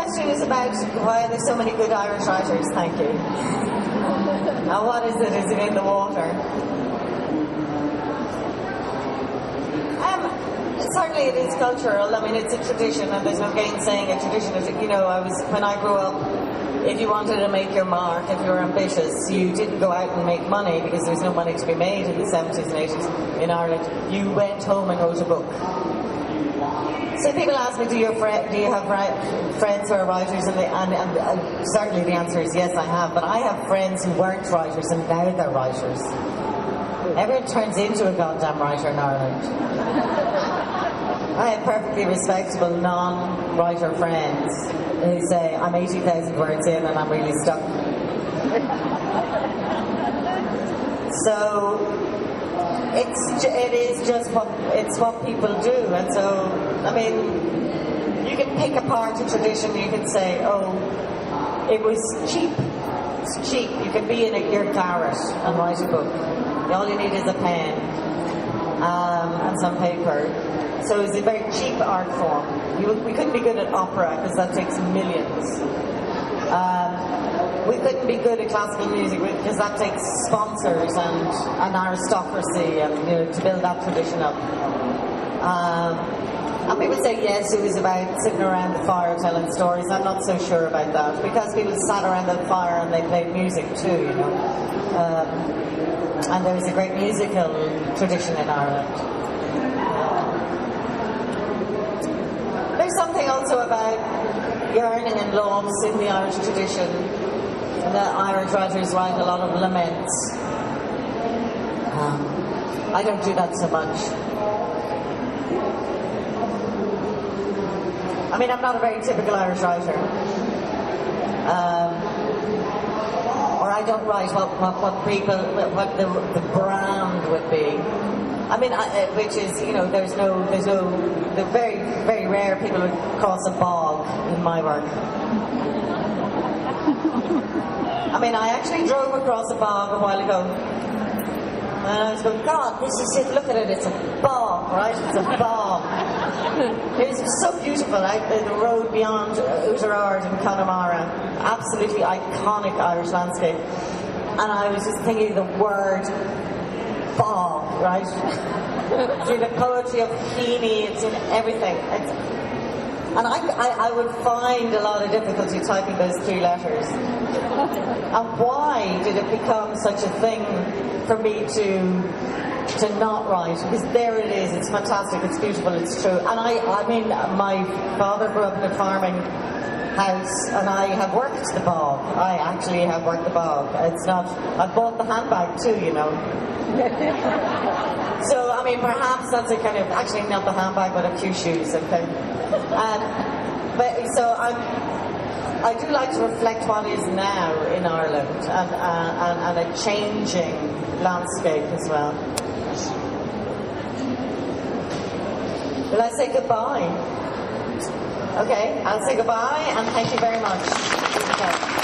question is about why there's so many good Irish writers, thank you. Now what is it? Is it in the water? Certainly it is cultural. I mean, it's a tradition, and there's no gainsaying a tradition. You know, when I grew up, if you wanted to make your mark, if you were ambitious, you didn't go out and make money because there was no money to be made in the 70s and 80s in Ireland. You went home and wrote a book. So people ask me, do you have friends who are writers? And certainly the answer is yes, I have. But I have friends who weren't writers and now they're writers. Everyone turns into a goddamn writer in Ireland. I have perfectly respectable non-writer friends who say, I'm 80,000 words in and I'm really stuck. So it is just what people do. And so, I mean, you can pick apart a tradition. You can say, oh, it was cheap. It's cheap. You can be in your claret and write a book. All you need is a pen and some paper. So it's a very cheap art form. We couldn't be good at opera because that takes millions. We couldn't be good at classical music because that takes sponsors and an aristocracy and to build that tradition up. And people say yes, it was about sitting around the fire telling stories. I'm not so sure about that because people sat around the fire and they played music too, you know. And there is a great musical tradition in Ireland. There's something also about yearning and loss in the Irish tradition. The Irish writers write a lot of laments. I don't do that so much. I mean, I'm not a very typical Irish writer. Or I don't write what the brand would be. I mean, which is, you know, there's no, the very, very rare people would cross a bog in my work. I mean, I actually drove across a bog a while ago. And I was going, God, this is it, look at it, it's a bog, right? It's a bog. It's so beautiful, the road beyond Oughterard and Connemara. Absolutely iconic Irish landscape. And I was just thinking the word bog, right? Through the poetry of Heaney, it's in everything. And I would find a lot of difficulty typing those 3 letters. And why did it become such a thing for me to not write? Because there it is, it's fantastic, it's beautiful, it's true. And I mean, my father grew up in a farming house, and I have worked the bog. I actually have worked the bog. It's not, I bought the handbag too, you know. So, I mean, perhaps that's a kind of, actually not the handbag, but a few shoes, okay. But so I do like to reflect what is now in Ireland and a changing landscape as well. Will I say goodbye? Okay, I'll say goodbye and thank you very much.